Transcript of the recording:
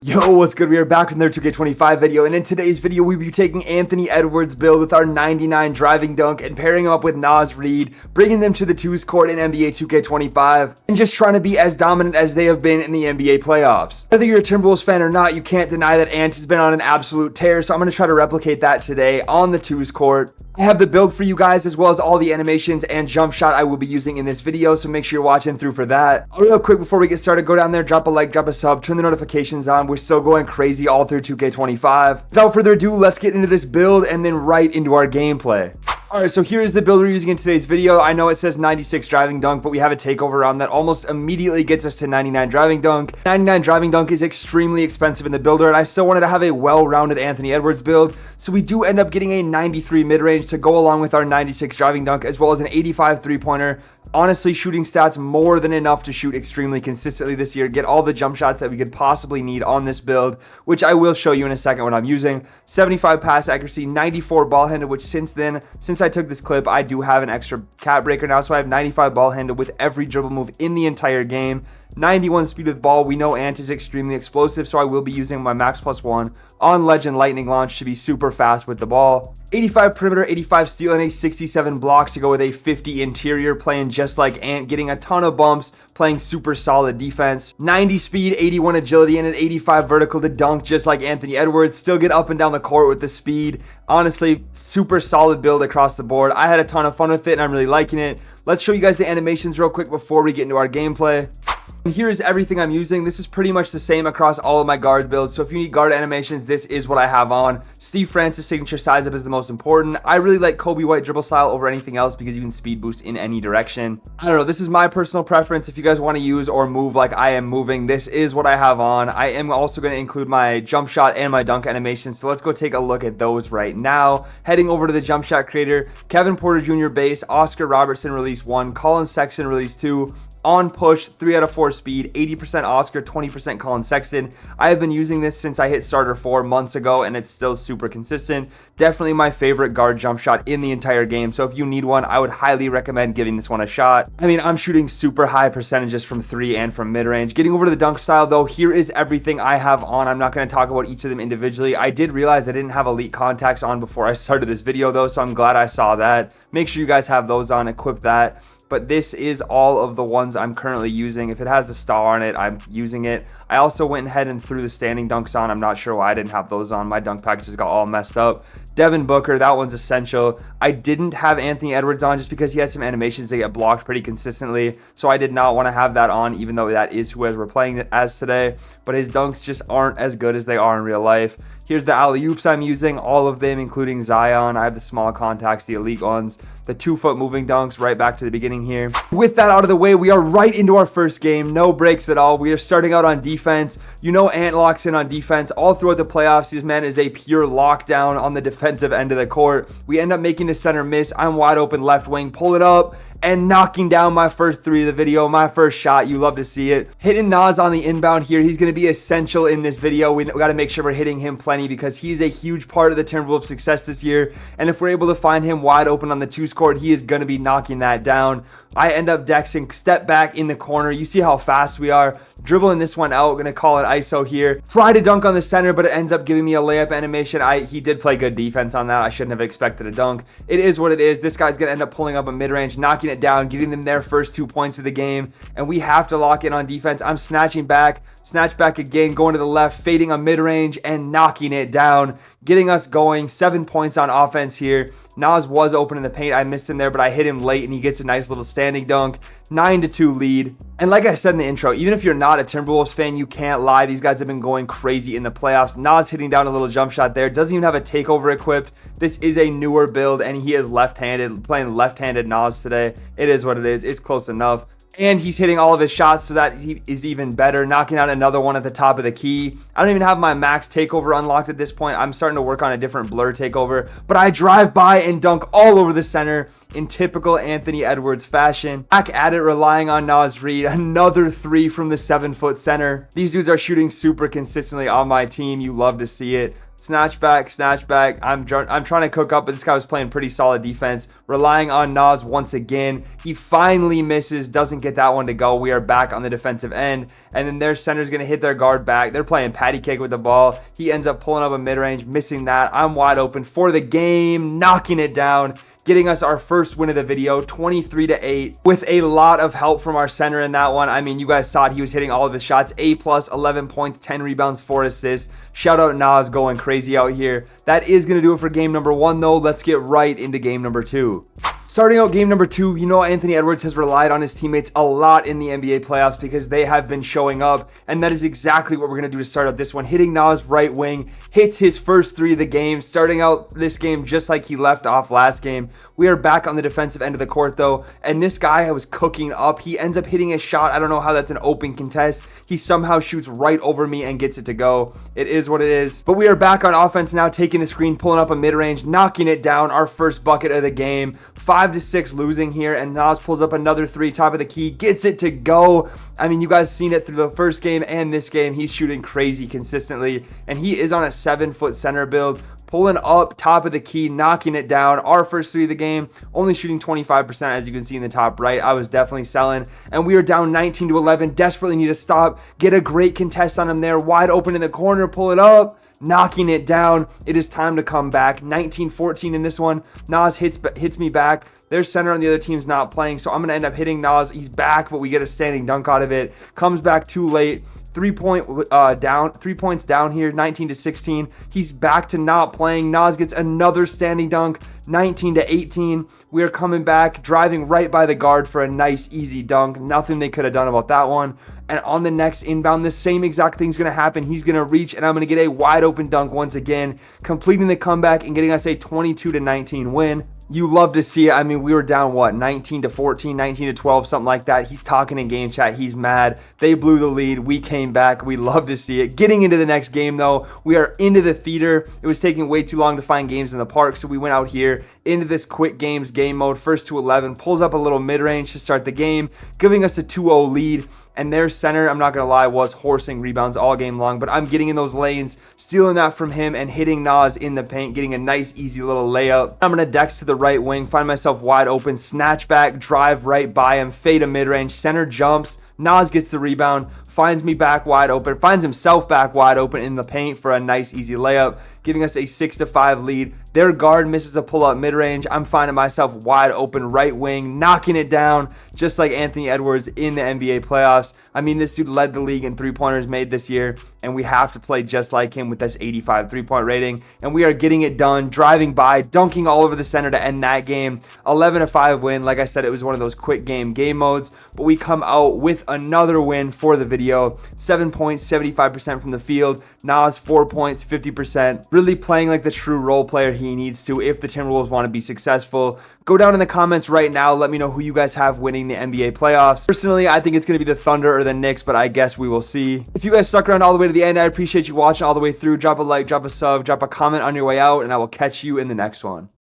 Yo, what's good? We are back from their 2K25 video, and in today's video, we'll be taking Anthony Edwards' build with our 99 driving dunk and pairing him up with Naz Reid, bringing them to the twos court in NBA 2K25, and just trying to be as dominant as they have been in the NBA playoffs. Whether you're a Timberwolves fan or not, you can't deny that Ant has been on an absolute tear, so I'm going to try to replicate that today on the twos court. I have the build for you guys, as well as all the animations and jump shot I will be using in this video, so make sure you're watching through for that. Real quick before we get started, go down there, drop a like, drop a sub, turn the notifications on. We're still going crazy all through 2K25. Without further ado, let's get into this build and then right into our gameplay. Alright, so here is the build we're using in today's video. I know it says 96 driving dunk, but we have a takeover on that almost immediately gets us to 99 driving dunk. 99 driving dunk is extremely expensive in the builder, and I still wanted to have a well-rounded Anthony Edwards build, so we do end up getting a 93 mid-range to go along with our 96 driving dunk, as well as an 85 three-pointer. Honestly, shooting stats more than enough to shoot extremely consistently this year, get all the jump shots that we could possibly need on this build, which I will show you in a second what I'm using. 75 pass accuracy, 94 ball handle, which since I took this clip, I do have an extra cat breaker now, so I have 95 ball handle with every dribble move in the entire game. 91 speed with ball. We know Ant is extremely explosive, so I will be using my max +1 on Legend Lightning Launch to be super fast with the ball. 85 perimeter, 85 steal, and a 67 block to go with a 50 interior, playing just like Ant, getting a ton of bumps, playing super solid defense. 90 speed, 81 agility, and an 85 vertical to dunk just like Anthony Edwards. Still get up and down the court with the speed. Honestly, super solid build across the board. I had a ton of fun with it, and I'm really liking it. Let's show you guys the animations real quick before we get into our gameplay. And here is everything I'm using. This is pretty much the same across all of my guard builds, so if you need guard animations, this is what I have on. Steve Francis signature size up is the most important. I really like Kobe White dribble style over anything else because you can speed boost in any direction. I don't know, this is my personal preference. If you guys want to use or move like I am moving, this is what I have on. I am also going to include my jump shot and my dunk animations, so let's go take a look at those right now. Heading over to the jump shot creator, Kevin Porter Jr. base, Oscar Robertson release 1, Colin Sexton release 2, on push, 3 out of 4 speed, 80% Oscar, 20% Colin Sexton. I have been using this since I hit starter 4 months ago, and it's still super consistent. Definitely my favorite guard jump shot in the entire game, so if you need one, I would highly recommend giving this one a shot. I mean, I'm shooting super high percentages from 3 and from mid-range. Getting over to the dunk style, though, here is everything I have on. I'm not going to talk about each of them individually. I did realize I didn't have elite contacts on before I started this video, though, so I'm glad I saw that. Make sure you guys have those on, equip that. But this is all of the ones I'm currently using. If it has a star on it, I'm using it. I also went ahead and threw the standing dunks on. I'm not sure why I didn't have those on. My dunk packages got all messed up. Devin Booker, that one's essential. I didn't have Anthony Edwards on just because he has some animations that get blocked pretty consistently, so I did not want to have that on, even though that is who we're playing it as today. But his dunks just aren't as good as they are in real life. Here's the alley-oops I'm using, all of them, including Zion. I have the small contacts, the elite ones, the 2-foot moving dunks, right back to the beginning here. With that out of the way, we are right into our first game. No breaks at all. We are starting out on defense. You know Ant locks in on defense all throughout the playoffs. This man is a pure lockdown on the defensive end of the court. We end up making the center miss. I'm wide open left wing, pull it up, and knocking down my first 3 of the video, my first shot. You love to see it. Hitting Naz on the inbound here. He's going to be essential in this video. We got to make sure we're hitting him plenty because he's a huge part of the Timberwolves' success this year, and if we're able to find him wide open on the twos court, he is going to be knocking that down. I end up dexing, step back in the corner. You see how fast we are. Dribbling this one out. Going to call it ISO here. Try to dunk on the center, but it ends up giving me a layup animation. He did play good defense on that. I shouldn't have expected a dunk. It is what it is. This guy's going to end up pulling up a mid-range, knocking it down, getting them their first 2 points of the game, and we have to lock in on defense. I'm snatching back, snatch back again, going to the left, fading a mid-range, and knocking it down, getting us going. 7 points on offense here. Naz was open in the paint. I missed him there, but I hit him late, and he gets a nice little standing dunk. 9-2 lead. And like I said in the intro, even if you're not a Timberwolves fan, you can't lie. These guys have been going crazy in the playoffs. Naz hitting down a little jump shot there. Doesn't even have a takeover equipped. This is a newer build, and he is left-handed, playing left-handed Naz today. It is what it is. It's close enough. And he's hitting all of his shots, so that he is even better. Knocking out another one at the top of the key. I don't even have my max takeover unlocked at this point. I'm starting to work on a different blur takeover. But I drive by and dunk all over the center in typical Anthony Edwards fashion. Back at it, relying on Naz Reid. Another 3 from the 7-foot center. These dudes are shooting super consistently on my team. You love to see it. Snatch back, snatch back. I'm trying to cook up, but this guy was playing pretty solid defense. Relying on Nas once again. He finally misses, doesn't get that one to go. We are back on the defensive end. And then their center's going to hit their guard back. They're playing patty cake with the ball. He ends up pulling up a mid-range, missing that. I'm wide open for the game, knocking it down, getting us our first win of the video, 23-8, with a lot of help from our center in that one. I mean, you guys saw it. He was hitting all of his shots. A+, 11 points, 10 rebounds, 4 assists. Shout out Nas going crazy out here. That is going to do it for game number 1, though. Let's get right into game number 2. Starting out game number 2, you know Anthony Edwards has relied on his teammates a lot in the NBA playoffs because they have been showing up, and that is exactly what we're going to do to start out this one. Hitting Nas right wing, hits his first 3 of the game, starting out this game just like he left off last game. We are back on the defensive end of the court, though, and this guy was cooking up. He ends up hitting a shot. I don't know how that's an open contest. He somehow shoots right over me and gets it to go. It is what it is. But we are back on offense now, taking the screen, pulling up a mid-range, knocking it down, our first bucket of the game. 5-6 losing here, and Nas pulls up another 3, top of the key, gets it to go. I mean, you guys seen it through the first game and this game. He's shooting crazy consistently, and he is on a 7-foot center build, pulling up top of the key, knocking it down. Our first 3 of the game, only shooting 25%, as you can see in the top right. I was definitely selling, and we are down 19-11. Desperately need to stop, get a great contest on him there, wide open in the corner, pull it up, knocking it down. It is time to come back. 19-14 in this one. Nas hits me back. Their center on the other team's not playing, so I'm going to end up hitting Nas. He's back, but we get a standing dunk out of it. Comes back too late. 3 points down here, 19-16. He's back to not playing. Nas gets another standing dunk, 19-18. We are coming back, driving right by the guard for a nice, easy dunk. Nothing they could have done about that one. And on the next inbound, the same exact thing's going to happen. He's going to reach, and I'm going to get a wide open dunk once again, completing the comeback and getting us a 22-19 win. You love to see it. I mean, we were down, what, 19-14, 19-12, something like that. He's talking in game chat. He's mad. They blew the lead. We came back. We love to see it. Getting into the next game, though, we are into the theater. It was taking way too long to find games in the park, so we went out here into this quick games game mode. First to 11, pulls up a little mid-range to start the game, giving us a 2-0 lead. And their center, I'm not going to lie, was horsing rebounds all game long, but I'm getting in those lanes, stealing that from him and hitting Nas in the paint, getting a nice, easy little layup. I'm going to dex to the right wing, find myself wide open, snatch back, drive right by him, fade a mid-range, center jumps, Nas gets the rebound, finds me back wide open, finds himself back wide open in the paint for a nice, easy layup, giving us a 6-5 lead. Their guard misses a pull-up mid-range. I'm finding myself wide open right wing, knocking it down, just like Anthony Edwards in the NBA playoffs. I mean, this dude led the league in three-pointers made this year, and we have to play just like him with this 85 three-point rating, and we are getting it done, driving by, dunking all over the center to end that game. 11-5 win. Like I said, it was one of those quick game modes, but we come out with another win for the video. 7 points, 75% from the field. Nas, 4 points, 50%. Really playing like the true role player he needs to if the Timberwolves want to be successful. Go down in the comments right now. Let me know who you guys have winning the NBA playoffs. Personally, I think it's going to be the Thunder or the Knicks, but I guess we will see. If you guys stuck around all the way to the end, I appreciate you watching all the way through. Drop a like, drop a sub, drop a comment on your way out, and I will catch you in the next one.